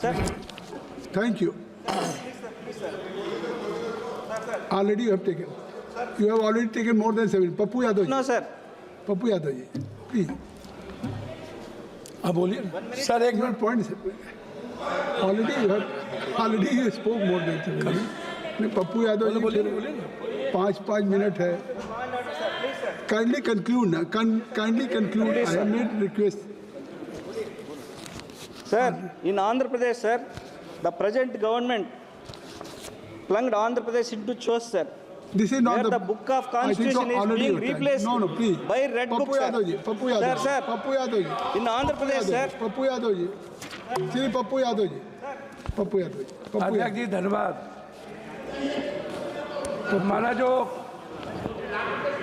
Thank you. Already you have taken. You have already taken more than 7. Pappu Yadav ji. No, sir. Pappu Yadav ji, please. आप बोलिए sir एक minute point already you spoke more than 7 minutes. Pappu Yadav ji फिर 5 minute है. Kindly conclude ना. Kindly conclude. I have made request. Sir, in Andhra Pradesh, sir, the present government plunged Andhra Pradesh into chores, sir. This is not Where the book of constitution is being replaced No, please. by red book, Pappu Yadav ji, Pappu Yadav. Sir, Pappu Yadav ji. in Andhra Pradesh, sir. Pappu Yadav ji. Shri Pappu Yadav जी. पप्पू यादव जी. अध्यक्ष जी धन्यवाद. तो हमारा जो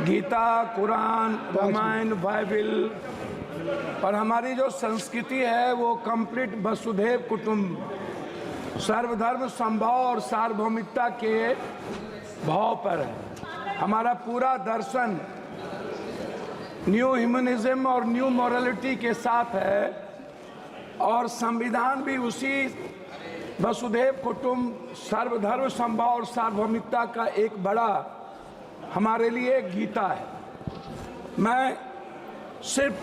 Gita, Quran, Ramayan, Bible और हमारी जो संस्कृति है वो कंप्लीट वसुधैव कुटुंब, सर्वधर्म समभाव और सार्वभौमिकता के भाव पर है. हमारा पूरा दर्शन न्यू ह्यूमनिज्म और न्यू मॉरलिटी के साथ है और संविधान भी उसी वसुधैव कुटुंब, सर्वधर्म समभाव और सार्वभौमिकता का एक बड़ा हमारे लिए गीता है. मैं सिर्फ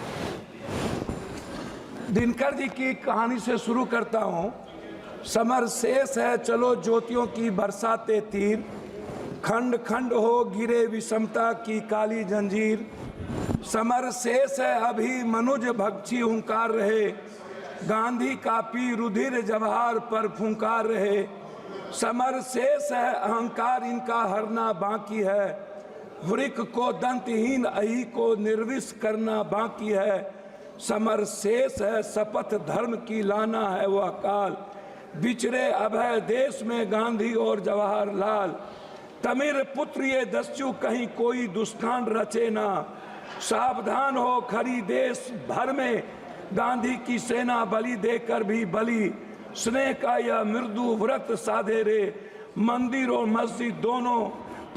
दिनकर जी की कहानी से शुरू करता हूँ. समर शेष है चलो ज्योतियों की बरसाते तीर, खंड खंड हो गिरे विषमता की काली जंजीर. समर शेष है अभी मनुज भक्षी हुंकार रहे, गांधी कापी रुधिर जवाहर पर फुंकार रहे. समर शेष है अहंकार इनका हरना बाकी है, वृक को दंतहीन अही को निर्विष करना बाकी है. समर शेष है शपथ धर्म की लाना है वह काल, बिछड़े अभय देश में गांधी और जवाहरलाल. तमिर पुत्र ये दस्यु कहीं कोई दुष्कांड रचे ना, सावधान हो खरी देश भर में गांधी की सेना बलि देकर भी बलि. स्नेह का यह मृदु व्रत साधे रे, मंदिर और मस्जिद दोनों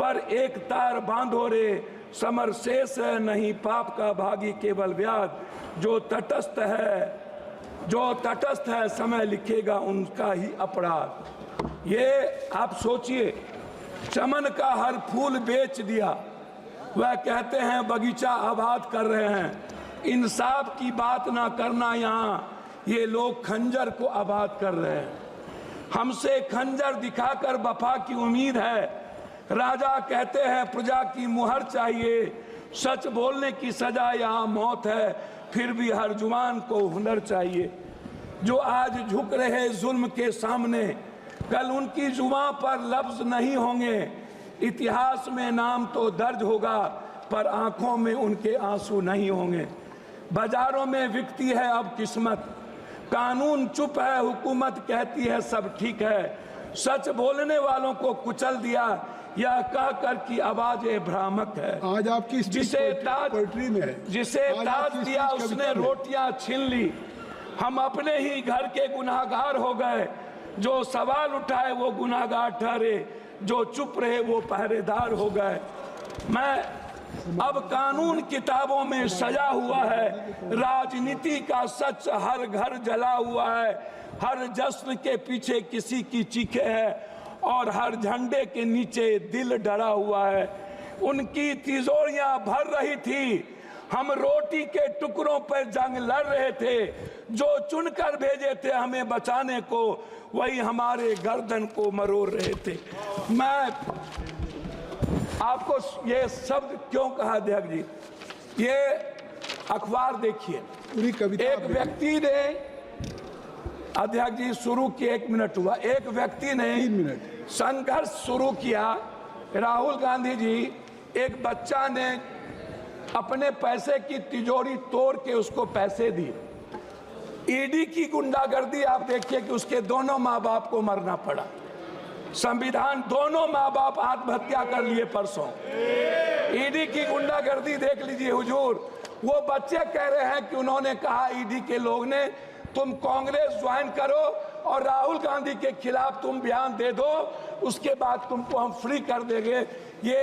पर एक तार बांधो रे. समर शेष है नहीं पाप का भागी केवल व्याध, जो तटस्थ है समय लिखेगा उनका ही अपराध. ये आप सोचिए, चमन का हर फूल बेच दिया, वह कहते हैं बगीचा आबाद कर रहे हैं. इंसाफ की बात ना करना, यहाँ ये लोग खंजर को आबाद कर रहे हैं. हमसे खंजर दिखाकर वफा की उम्मीद है, राजा कहते हैं प्रजा की मुहर चाहिए. सच बोलने की सजा यहाँ मौत है, फिर भी हर जुबान को हुनर चाहिए. जो आज झुक रहे जुल्म के सामने, कल उनकी जुबान पर लफ्ज नहीं होंगे. इतिहास में नाम तो दर्ज होगा पर आंखों में उनके आंसू नहीं होंगे. बाजारों में बिकती है अब किस्मत, कानून चुप है हुकूमत कहती है सब ठीक है. सच बोलने वालों को कुचल दिया यह कहकर कि आवाज भ्रामक है. आज आपकी जिसे ताज दिया उसने रोटियां छीन ली. हम अपने ही घर के गुनाहगार हो गए, जो सवाल उठाए वो गुनाहगार ठहरे, जो चुप रहे वो पहरेदार हो गए. मैं अब कानून किताबों में सजा हुआ है, राजनीति का सच हर घर जला हुआ है. हर जश्न के पीछे किसी की चीखें है और हर झंडे के नीचे दिल डरा हुआ है. उनकी तिजोरियां भर रही थी, हम रोटी के टुकड़ों पर जंग लड़ रहे थे. जो चुनकर भेजे थे हमें बचाने को, वही हमारे गर्दन को मरोड़ रहे थे. मैं आपको ये शब्द क्यों कहा अध्यक्ष जी, ये अखबार देखिए. पूरी कविता एक व्यक्ति ने अध्यक्ष जी शुरू किया, 1 मिनट हुआ, एक व्यक्ति ने 3 मिनट संघर्ष शुरू किया. राहुल गांधी जी, एक बच्चा ने अपने पैसे की तिजोरी तोड़ के उसको पैसे दिए. ईडी की गुंडागर्दी आप देखिए कि उसके दोनों माँ बाप को मरना पड़ा. संविधान, दोनों माँ बाप आत्महत्या कर लिए परसों. ईडी की गुंडागर्दी देख लीजिए हुजूर. वो बच्चे कह रहे हैं कि उन्होंने कहा ईडी के लोग ने तुम कांग्रेस ज्वाइन करो और राहुल गांधी के खिलाफ तुम बयान दे दो, उसके बाद तुमको हम फ्री कर देंगे. ये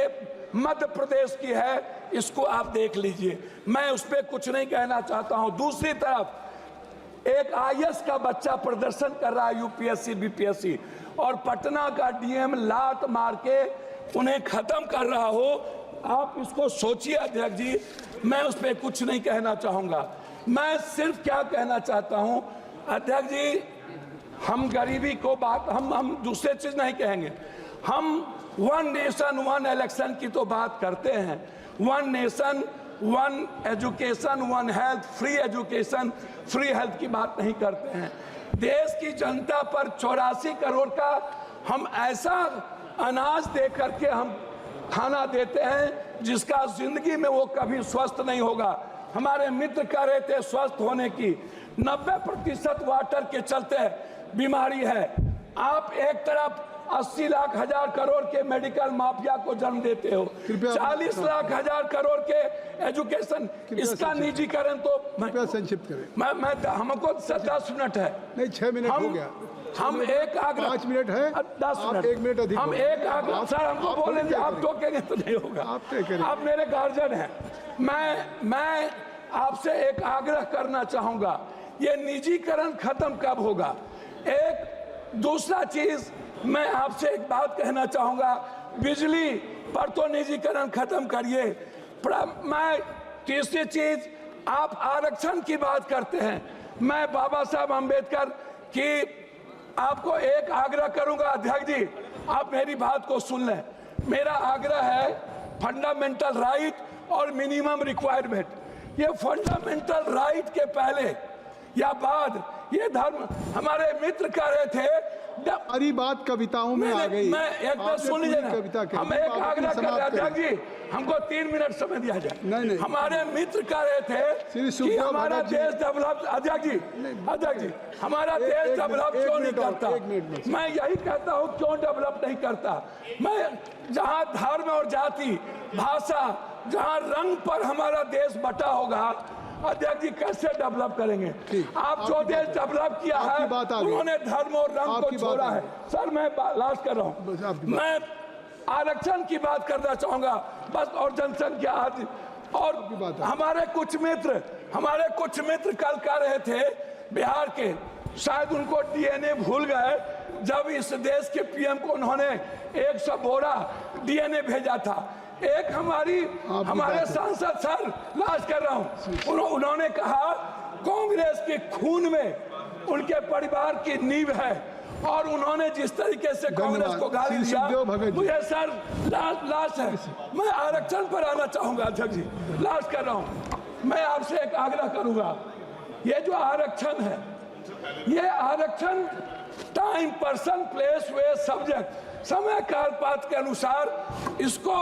मध्य प्रदेश की है, इसको आप देख लीजिए. मैं उस पर कुछ नहीं कहना चाहता हूं. दूसरी तरफ एक आईएएस का बच्चा प्रदर्शन कर रहा है यूपीएससी बीपीएससी, और पटना का डीएम लात मार के उन्हें खत्म कर रहा हो, आप इसको सोचिए अध्यक्ष जी। मैं उस पर कुछ नहीं कहना चाहूंगा। मैं सिर्फ क्या कहना चाहता हूं अध्यक्ष जी, हम गरीबी को बात हम दूसरे चीज नहीं कहेंगे। हम वन नेशन वन इलेक्शन की तो बात करते हैं, one nation one education one health, free education free health की बात नहीं करते हैं। देश की जनता पर 84 करोड़ का हम ऐसा अनाज दे करके हम खाना देते हैं जिसका जिंदगी में वो कभी स्वस्थ नहीं होगा। हमारे मित्र कह रहे थे स्वस्थ होने की, 90% वाटर के चलते बीमारी है। आप एक तरफ 80 लाख हजार करोड़ के मेडिकल माफिया को जन्म देते हो, 40 लाख हजार करोड़ के एजुकेशन, इसका निजीकरण तो कृपया संक्षिप्त करें। मैं हमको 10 मिनट है, नहीं 6 मिनट हो गया। हम एक आग्रह 5 मिनट है, 10 आप मिनट 1 मिनट अधिक हम हो। एक आग्रह, सर हमको बोलेंगे, आप टोकेंगे तो नहीं होगा। आप तय करें। आप मेरे गार्जियन हैं। मैं आपसे एक आग्रह करना चाहूंगा, ये निजीकरण खत्म कब होगा? एक दूसरा चीज मैं आपसे एक बात कहना चाहूंगा, बिजली पर तो निजीकरण खत्म करिए। मैं तीसरी चीज, आप आरक्षण की बात करते हैं। मैं बाबा साहब अंबेडकर की आपको एक आग्रह करूंगा अध्यक्ष जी, आप मेरी बात को सुन लें। मेरा आग्रह है फंडामेंटल राइट और मिनिमम रिक्वायरमेंट। ये फंडामेंटल राइट के पहले या बाद ये धर्म, हमारे मित्र कह रहे थे सारी बात कविताओं में आ गई। मैं एक बात सुन लीजिए ना, हम एक आग्रह कर रहे अध्यक्ष जी, हमको 3 मिनट समय दिया जाए। नहीं। हमारे मित्र कह रहे थे कि हमारा देश डेवलप, अध्यक्ष जी हमारा देश डेवलप क्यों नहीं करता? मैं यही कहता हूँ क्यों डेवलप नहीं करता। मैं जहाँ धर्म और जाति भाषा, जहाँ रंग पर हमारा देश बटा होगा, अध्यक्ष जी कैसे डेवलप करेंगे? आप जो देश डेवलप किया है उन्होंने धर्म और रंग को छोड़ा है। सर मैं लास्ट कर रहा हूँ, मैं आरक्षण की बात करना चाहूंगा बस, और जनसंख्या आदि। और हमारे कुछ मित्र कल कह रहे थे बिहार के, शायद उनको डीएनए भूल गए जब इस देश के पीएम को उन्होंने 100 बोरा डीएनए भेजा था। एक हमारे सांसद, सर लास्ट कर रहा हूं, उन्होंने कहा कांग्रेस के खून में उनके परिवार की नींव है, और उन्होंने जिस तरीके से कांग्रेस को गाली दिया, मुझे सर लास्ट है, मैं आरक्षण पर आना चाहूंगा अध्यक्ष जी, लास्ट कर रहा हूं। मैं आपसे एक आग्रह करूंगा, ये जो आरक्षण है, ये आरक्षण टाइम पर्सन प्लेस वे सब्जेक्ट, समय काल पात्र के अनुसार इसको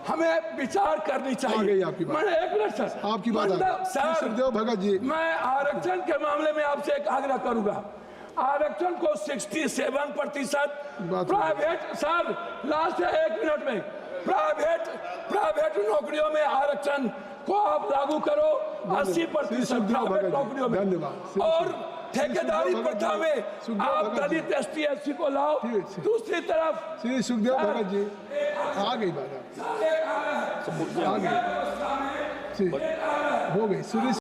हमें विचार करनी चाहिए। आपकी बात, मैंने 1 मिनट सर, आपकी बात सर सुखदेव भगत जी, मैं आरक्षण के मामले में आपसे एक आग्रह करूंगा, आरक्षण को 67% प्राइवेट, सर लास्ट है 1 मिनट में, प्राइवेट नौकरियों में आरक्षण को आप लागू करो, 80% प्राइवेट नौकरियों में, धन्यवाद। और ठेकेदारी प्रथा में आप दलित एसटी एससी को लाओ। दूसरी तरफ श्री सुखदेव भगत जी, आ गई बात, आ गई, हो गई।